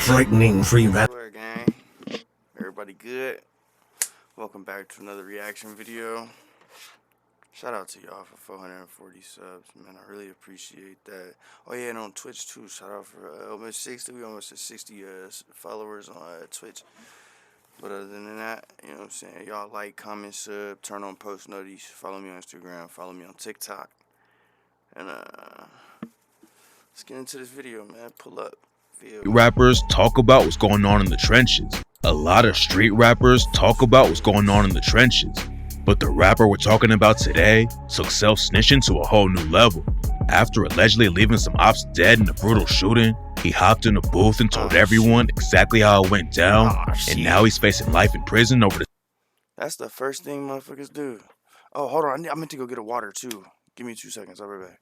frightening free rap. Where, gang? Everybody good? Welcome back to another reaction video. Shout out to y'all for 440 subs, man. I really appreciate that. Oh yeah, and on Twitch too. Shout out for almost 60. We almost at 60 followers on Twitch. But other than that, you know what I'm saying? Y'all like, comment, sub, turn on post notifications, follow me on Instagram, follow me on TikTok. And let's get into this video, man. Pull up. Rappers talk about what's going on in the trenches. A lot of street rappers talk about what's going on in the trenches. But the rapper we're talking about today took self-snitching to a whole new level. After allegedly leaving some ops dead in a brutal shooting, he hopped in a booth and told everyone exactly how it went down, and now he's facing life in prison over the— That's the first thing motherfuckers do. Oh, hold on. I meant to go get a water, too. Give me 2 seconds. I'll be right back.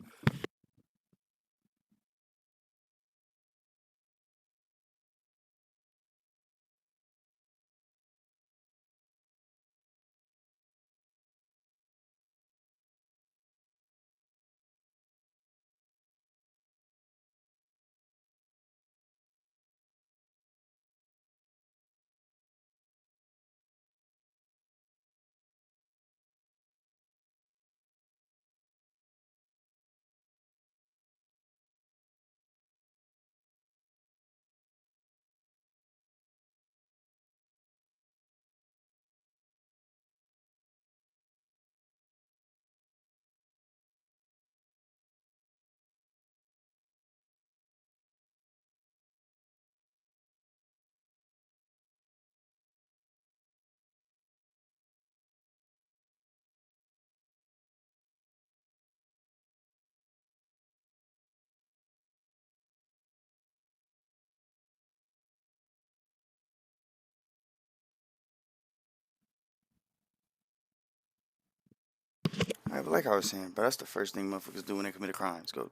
Alright, but like I was saying, but that's the first thing motherfuckers do when they commit a crime. Let's go.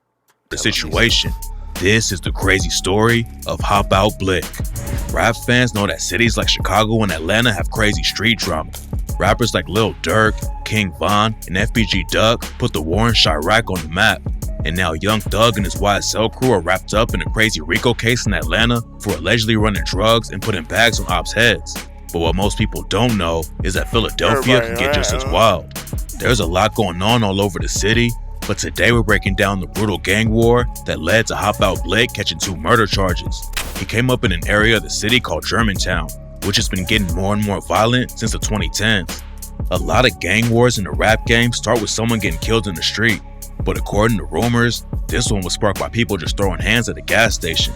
situation. This is the crazy story of Hopoutblick. Rap fans know that cities like Chicago and Atlanta have crazy street drama. Rappers like Lil Durk, King Von, and FBG Duck put the war in Chirac on the map. And now Young Thug and his YSL crew are wrapped up in a crazy RICO case in Atlanta for allegedly running drugs and putting bags on ops' heads. But what most people don't know is that Philadelphia can get just as wild. There's a lot going on all over the city, but today we're breaking down the brutal gang war that led to Hopoutblick catching 2 murder charges. He came up in an area of the city called Germantown, which has been getting more and more violent since the 2010s. A lot of gang wars in the rap game start with someone getting killed in the street, but according to rumors, this one was sparked by people just throwing hands at a gas station.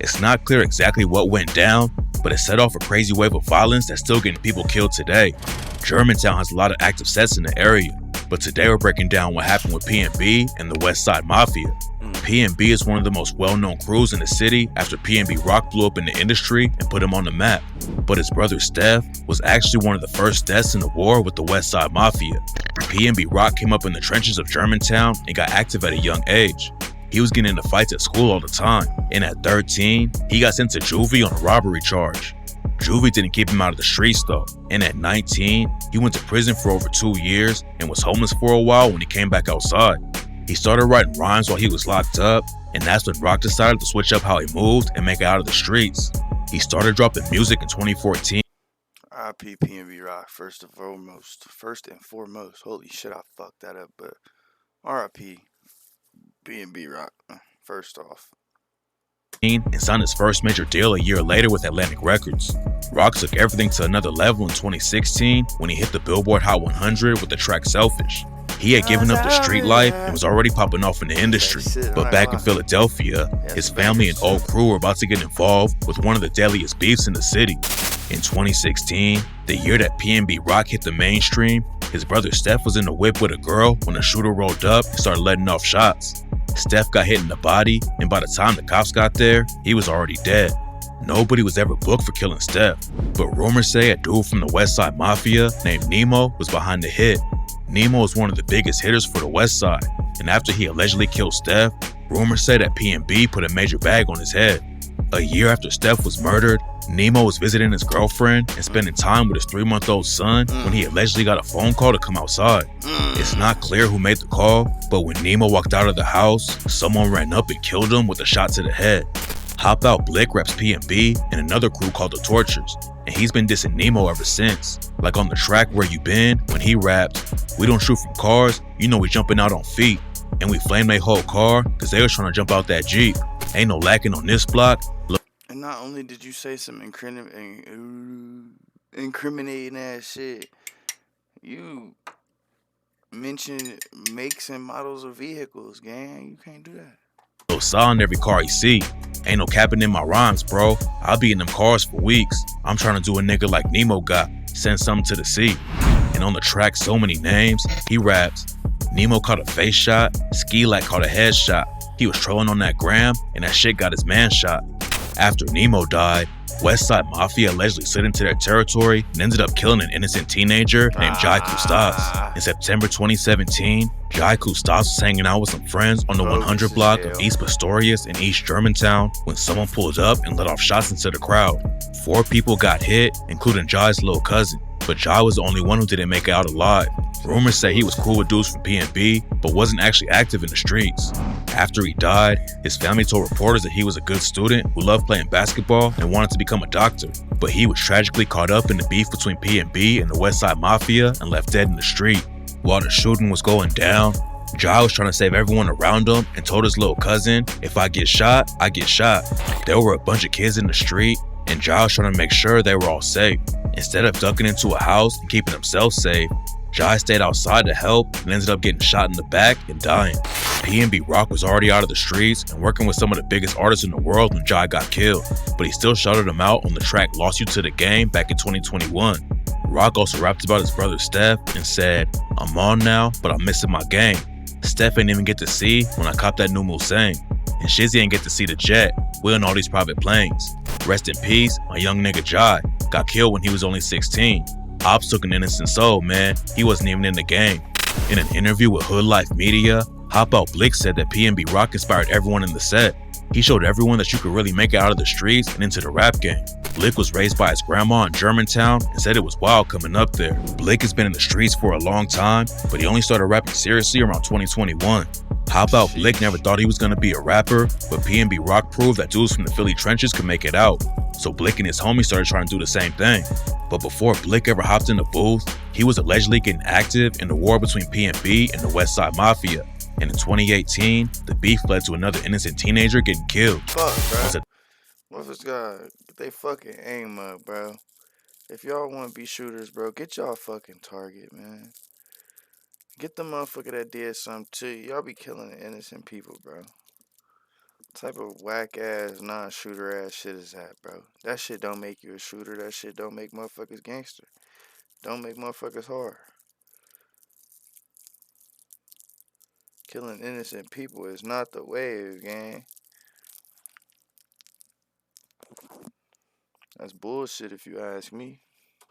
It's not clear exactly what went down, but it set off a crazy wave of violence that's still getting people killed today. Germantown has a lot of active sets in the area, but today we're breaking down what happened with P&B and the West Side Mafia. P&B is one of the most well-known crews in the city after P&B Rock blew up in the industry and put him on the map. But his brother Steph was actually one of the first deaths in the war with the West Side Mafia. P&B Rock came up in the trenches of Germantown and got active at a young age. He was getting into fights at school all the time, and at 13, he got sent to juvie on a robbery charge. Juvie didn't keep him out of the streets though, and at 19, he went to prison for over 2 years and was homeless for a while when he came back outside. He started writing rhymes while he was locked up, and that's when Rock decided to switch up how he moved and make it out of the streets. He started dropping music in 2014. R.I.P. P&B Rock, first and foremost. Holy shit, I fucked that up, but R.I.P. P&B Rock, first off. And signed his first major deal a year later with Atlantic Records. Rock took everything to another level in 2016 when he hit the Billboard Hot 100 with the track Selfish. He had given up the street life and was already popping off in the industry. But back in Philadelphia, his family and old crew were about to get involved with one of the deadliest beefs in the city. In 2016, the year that P&B Rock hit the mainstream, his brother Steph was in the whip with a girl when a shooter rolled up and started letting off shots. Steph got hit in the body, and by the time the cops got there, he was already dead. Nobody was ever booked for killing Steph, but rumors say a dude from the West Side Mafia named Nemo was behind the hit. Nemo was one of the biggest hitters for the West Side, and after he allegedly killed Steph, rumors say that P&B put a major bag on his head. A year after Steph was murdered, Nemo was visiting his girlfriend and spending time with his 3-month-old son when he allegedly got a phone call to come outside. It's not clear who made the call, but when Nemo walked out of the house, someone ran up and killed him with a shot to the head. Hopoutblick reps P&B and another crew called The Tortures, and he's been dissing Nemo ever since. Like on the track Where You Been, when he rapped, "We don't shoot from cars, you know we jumping out on feet. And we flamed their whole car, cause they was trying to jump out that Jeep. Ain't no lacking on this block." And not only did you say some incriminating ass shit, you mentioned makes and models of vehicles, gang. You can't do that. Lil saw in every car he see. Ain't no capping in my rhymes, bro. I'll be in them cars for weeks. I'm trying to do a nigga like Nemo got, send something to the sea. And on the track So Many Names, he raps, "Nemo caught a face shot, Ski Light caught a headshot. He was trolling on that gram, and that shit got his man shot." After Nemo died, Westside Mafia allegedly slid into their territory and ended up killing an innocent teenager named Jai Kustas. In September 2017, Jai Kustas was hanging out with some friends on the 100 block of East Pastorius in East Germantown when someone pulled up and let off shots into the crowd. 4 people got hit, including Jai's little cousin, but Jai was the only one who didn't make it out alive. Rumors say he was cool with dudes from P&B, but wasn't actually active in the streets. After he died, his family told reporters that he was a good student who loved playing basketball and wanted to become a doctor, but he was tragically caught up in the beef between P&B and the Westside Mafia and left dead in the street. While the shooting was going down, Jai was trying to save everyone around him and told his little cousin, "If I get shot, I get shot." There were a bunch of kids in the street, and Jai was trying to make sure they were all safe. Instead of ducking into a house and keeping himself safe, Jai stayed outside to help and ended up getting shot in the back and dying. P&B Rock was already out of the streets and working with some of the biggest artists in the world when Jai got killed, but he still shouted him out on the track Lost You to the Game back in 2021. Rock also rapped about his brother Steph and said, "I'm on now, but I'm missing my game. Steph ain't even get to see when I copped that new Mulsanne. And Shizzy ain't get to see the jet, we on all these private planes. Rest in peace, my young nigga Jai. Got killed when he was only 16. Ops took an innocent soul, man. He wasn't even in the game." In an interview with Hood Life Media, Hopoutblick said that P&B Rock inspired everyone in the set. He showed everyone that you could really make it out of the streets and into the rap game. Blick was raised by his grandma in Germantown and said it was wild coming up there. Blick has been in the streets for a long time, but he only started rapping seriously around 2021. Hopoutblick never thought he was going to be a rapper, but P&B Rock proved that dudes from the Philly trenches could make it out. So Blick and his homies started trying to do the same thing. But before Blick ever hopped in the booth, he was allegedly getting active in the war between P&B and the Westside Mafia. And in 2018, the beef led to another innocent teenager getting killed. Fuck, bro. Motherfuckers got they fucking aim up, bro. If y'all want to be shooters, bro, get y'all fucking target, man. Get the motherfucker that did something to you. Y'all be killing innocent people, bro. What type of whack ass, non-shooter ass shit is that, bro? That shit don't make you a shooter. That shit don't make motherfuckers gangster. Don't make motherfuckers hard. Killing innocent people is not the wave, gang. That's bullshit if you ask me.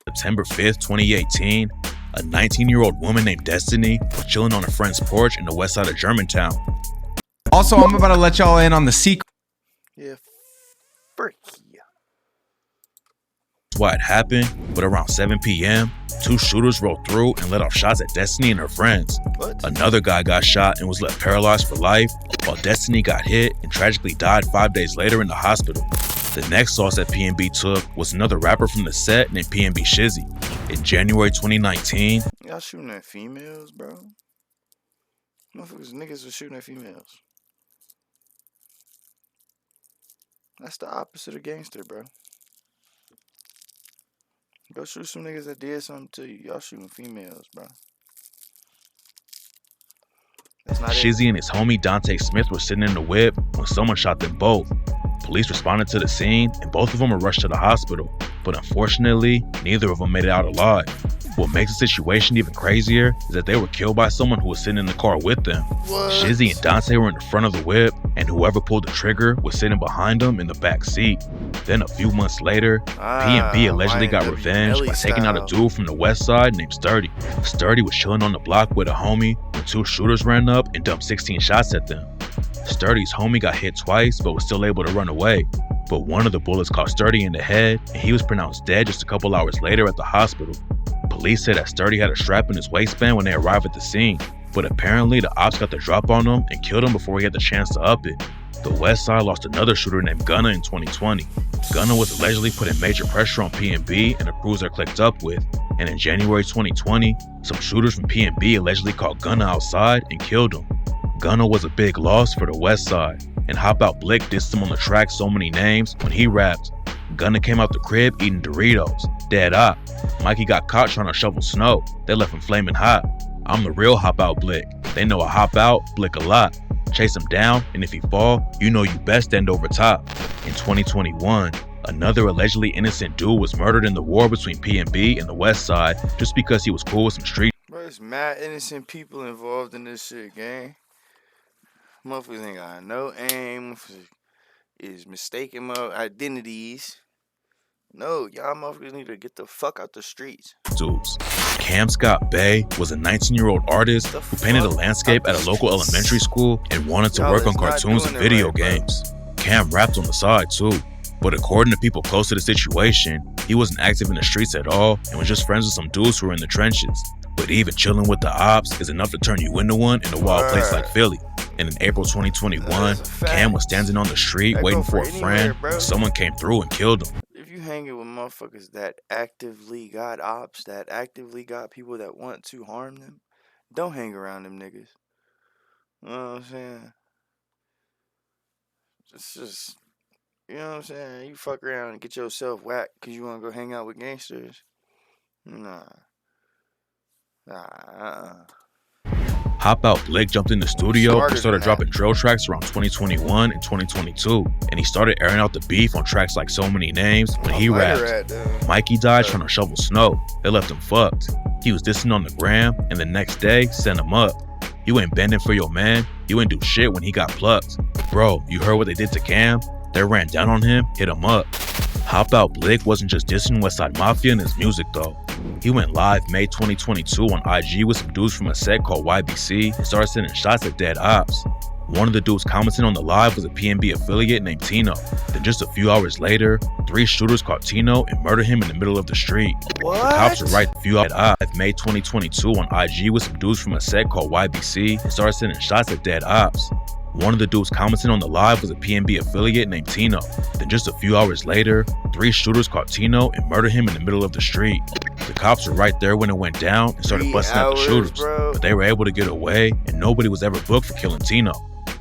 September 5th, 2018, a 19-year-old woman named Destiny was chilling on a friend's porch in the west side of Germantown. Also, I'm about to let y'all in on the secret. Yeah, frick yeah. That's why it happened, but around 7 p.m., 2 shooters rolled through and let off shots at Destiny and her friends. What? Another guy got shot and was left paralyzed for life, while Destiny got hit and tragically died 5 days later in the hospital. The next loss that P&B took was another rapper from the set named P&B Shizzy. In January 2019, y'all shooting at females, bro? Motherfuckers, niggas are shooting at females. That's the opposite of gangster, bro. Go shoot some niggas that did something to you. Y'all shooting females, bro. That's not Shizzy and his homie Dante Smith were sitting in the whip when someone shot them both. Police responded to the scene and both of them were rushed to the hospital, but unfortunately, neither of them made it out alive. What makes the situation even crazier is that they were killed by someone who was sitting in the car with them. What? Shizzy and Dante were in the front of the whip, and whoever pulled the trigger was sitting behind them in the back seat. Then a few months later, P&B allegedly got revenge by taking out a dude from the west side named Sturdy. Sturdy was chilling on the block with a homie when 2 shooters ran up and dumped 16 shots at them. Sturdy's homie got hit twice but was still able to run away. But one of the bullets caught Sturdy in the head, and he was pronounced dead just a couple hours later at the hospital. Police said that Sturdy had a strap in his waistband when they arrived at the scene, but apparently the ops got the drop on him and killed him before he had the chance to up it. The West Side lost another shooter named Gunna in 2020. Gunna was allegedly putting major pressure on PNB and the crews they're clicked up with, and in January 2020, some shooters from PNB allegedly caught Gunna outside and killed him. Gunna was a big loss for the West Side, and Hopoutblick dissed him on the track So Many Names when he rapped, "Gunna came out the crib eating Doritos, dead op. Mikey got caught trying to shovel snow, they left him flaming hot. I'm the real Hopoutblick, they know I hop out, blick a lot. Chase him down, and if he fall, you know you best stand over top." In 2021, another allegedly innocent dude was murdered in the war between PNB and the West Side just because he was cool with some street. Bro, there's mad innocent people involved in this shit, gang. Motherfuckers ain't got no aim. Motherfuckers is mistaking my identities. No, y'all motherfuckers need to get the fuck out the streets. Dudes. Cam Scott Bay was a 19-year-old artist who painted a landscape at a local elementary school and wanted to work on cartoons and video games. Cam rapped on the side too, but according to people close to the situation, he wasn't active in the streets at all and was just friends with some dudes who were in the trenches. But even chilling with the ops is enough to turn you into one in a wild place like Philly. And in April 2021, Cam was standing on the street waiting for a friend when someone came through and killed him. If you hanging with motherfuckers that actively got ops, that actively got people that want to harm them, don't hang around them niggas. You know what I'm saying? It's just, you know what I'm saying? You fuck around and get yourself whacked because you want to go hang out with gangsters. Nah. Hopoutblick jumped in the studio and started dropping drill tracks around 2021 and 2022, and he started airing out the beef on tracks like So Many Names when he rapped, "Mikey died trying to shovel snow, they left him fucked. He was dissing on the gram, and the next day, sent him up. You ain't bending for your man, you ain't do shit when he got plucked. Bro, you heard what they did to Cam? They ran down on him, hit him up." Hopoutblick wasn't just dissing Westside Mafia in his music though. He went live May 2022 on IG with some dudes from a set called YBC and started sending shots at dead ops. One of the dudes commenting on the live was a PNB affiliate named Tino. Then just a few hours later, 3 shooters caught Tino and murdered him in the middle of the street. What? The cops were right a few hours live May 2022 on IG with some dudes from a set called YBC and started sending shots at dead ops. One of the dudes commenting on the live was a PNB affiliate named Tino. Then just a few hours later, 3 shooters caught Tino and murdered him in the middle of the street. The cops were right there when it went down and started busting out the shooters, but they were able to get away and nobody was ever booked for killing Tino.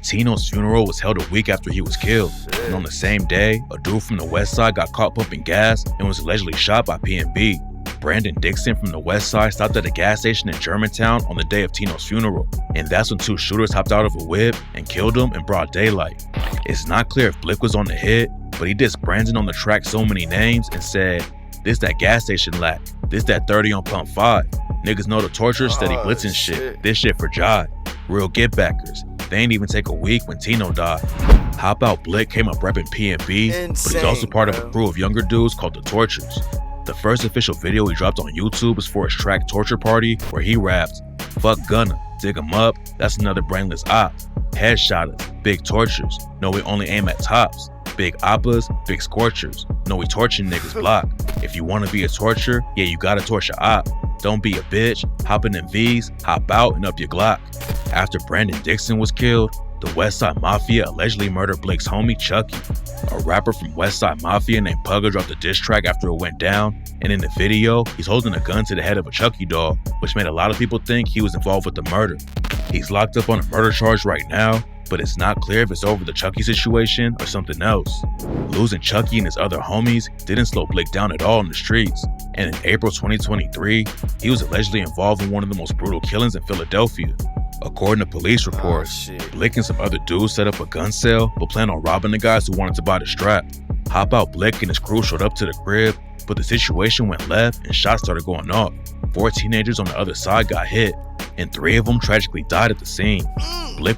Tino's funeral was held a week after he was killed, and on the same day, a dude from the West Side got caught pumping gas and was allegedly shot by PNB. Brandon Dixon from the West Side stopped at a gas station in Germantown on the day of Tino's funeral, and that's when 2 shooters hopped out of a whip and killed him in broad daylight. It's not clear if Blick was on the hit, but he dissed Brandon on the track So Many Names and said, "This that gas station lack, this that 30 on pump 5. Niggas know the torture, steady blitzing shit, this shit for Jai. Real get backers. They ain't even take a week when Tino died." Hopoutblick came up repping PNB, but he's also part of a crew of younger dudes called the Tortures. The first official video he dropped on YouTube was for his track Torture Party, where he rapped, "Fuck Gunna, dig him up, that's another brainless op. Headshotters, big tortures, no we only aim at tops. Big oppas, big scorchers, no we torching niggas block. If you wanna be a torture, yeah you gotta torture op. Don't be a bitch, hopping in V's, hop out and up your Glock." After Brandon Dixon was killed, the Westside Mafia allegedly murdered Blick's homie Chucky. A rapper from Westside Mafia named Pugga dropped a diss track after it went down, and in the video, he's holding a gun to the head of a Chucky doll, which made a lot of people think he was involved with the murder. He's locked up on a murder charge right now, but it's not clear if it's over the Chucky situation or something else. Losing Chucky and his other homies didn't slow Blick down at all in the streets, and in April 2023, he was allegedly involved in one of the most brutal killings in Philadelphia. According to police reports, Blick and some other dudes set up a gun sale but planned on robbing the guys who wanted to buy the strap. Hopoutblick and his crew showed up to the crib, but the situation went left and shots started going off. 4 teenagers on the other side got hit, and 3 of them tragically died at the scene. Blick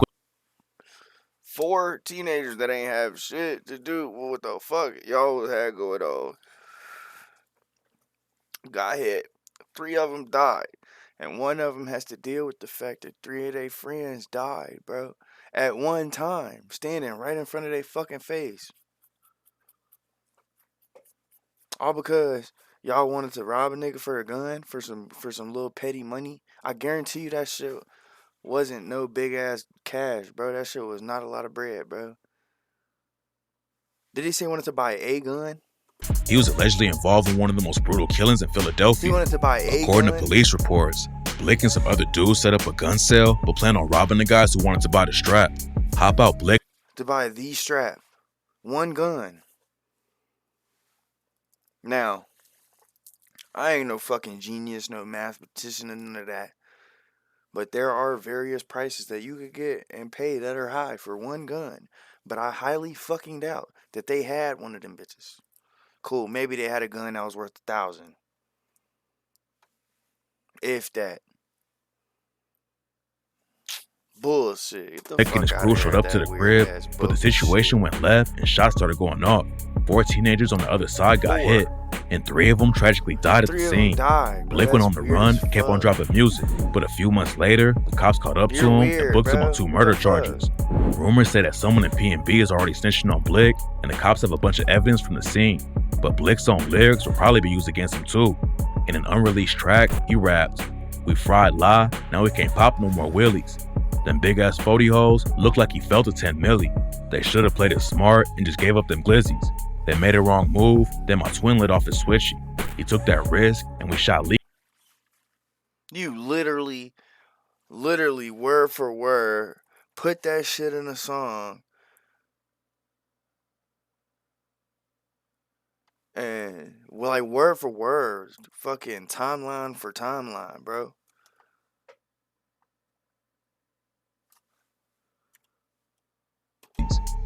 4 teenagers that ain't have shit to do with what the fuck y'all had going on got hit. 3 of them died. And 1 of them has to deal with the fact that 3 of their friends died, bro. At one time, standing right in front of their fucking face. All because y'all wanted to rob a nigga for a gun, for some little petty money. I guarantee you that shit wasn't no big ass cash, bro. That shit was not a lot of bread, bro. Did he say he wanted to buy a gun? He was allegedly involved in one of the most brutal killings in He Philadelphia. wanted to buy a According gun? to police reports, Blick and some other dudes set up a gun sale but planned on robbing the guys who wanted to buy the strap. Hopoutblick To buy the strap. One gun. Now, I ain't no fucking genius, no mathematician, and none of that. But there are various prices that you could get and pay that are high for one gun. But I highly fucking doubt that they had one of them bitches. Cool, maybe they had a gun that was worth $1,000. If that. Bullshit. Get the and fuck his out crew of showed here up with to the that crib, weird-ass but the bullshit. situation went left and shots started going off. 4 teenagers on the other side got hit, and 3 of them tragically died at the 3 of them scene. died, bro. Blick went on That's the weird run as and kept on fuck. dropping music, but a few months later, the cops caught up to You're him weird, and booked him bro. on 2 What murder the fuck? charges. Rumors say that someone in P&B is already snitching on Blick, and the cops have a bunch of evidence from the scene. But Blick's own lyrics will probably be used against him too. In an unreleased track, he rapped, "We fried lie, now we can't pop no more wheelies. Them big ass 40 hoes look like he felt a 10 milli. They should have played it smart and just gave up them glizzies. They made a wrong move, then my twin lit off his switchy. He took that risk and we shot Lee." You literally, word for word, put that shit in a song. And, well, like, word for word, fucking timeline for timeline, bro.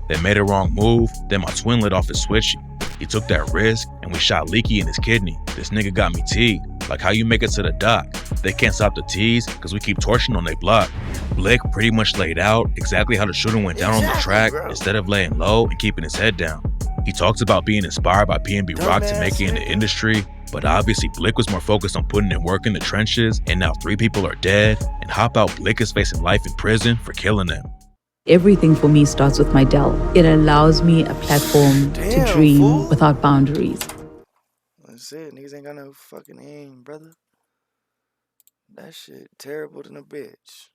They made a wrong move, then my twin lit off his switchy. He took that risk and we shot Leaky in his kidney. This nigga got me teed. Like how you make it to the dock. They can't stop the tease cause we keep torching on they block. Blick pretty much laid out exactly how the shooting went down on the track bro. instead of laying low and keeping his head down. He talks about being inspired by P&B Rock to make it in the nigga. industry, but obviously Blick was more focused on putting in work in the trenches, and now 3 people are dead, and Hopoutblick is facing life in prison for killing them. Everything for me starts with my Dell. It allows me a platform Damn, to dream fool. without boundaries. That's it. Niggas ain't got no fucking aim, brother. That shit terrible than a bitch.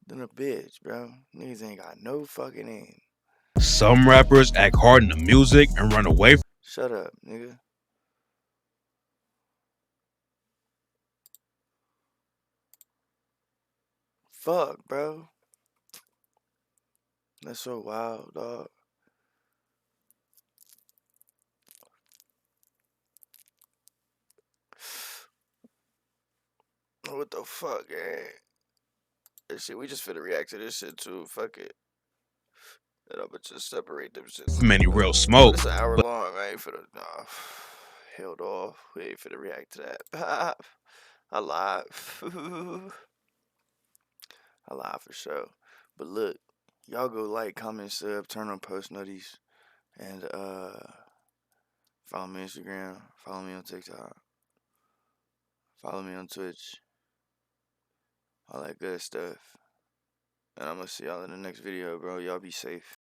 Bro. Niggas ain't got no fucking aim. Some rappers act hard in the music and run away from Shut up, nigga. Fuck, bro. That's so wild, dog. What the fuck, eh? This shit, we just finna react to this shit too. Fuck it. And I'ma just separate them shits. any real smoke. It's an hour long. I ain't finna. Nah. Held off. We ain't finna react to that. I lied. I lied for sure. But look, y'all go like, comment, sub, turn on post notifications, and follow me on Instagram, follow me on TikTok, follow me on Twitch, all that good stuff. And I'm gonna see y'all in the next video, bro. Y'all be safe.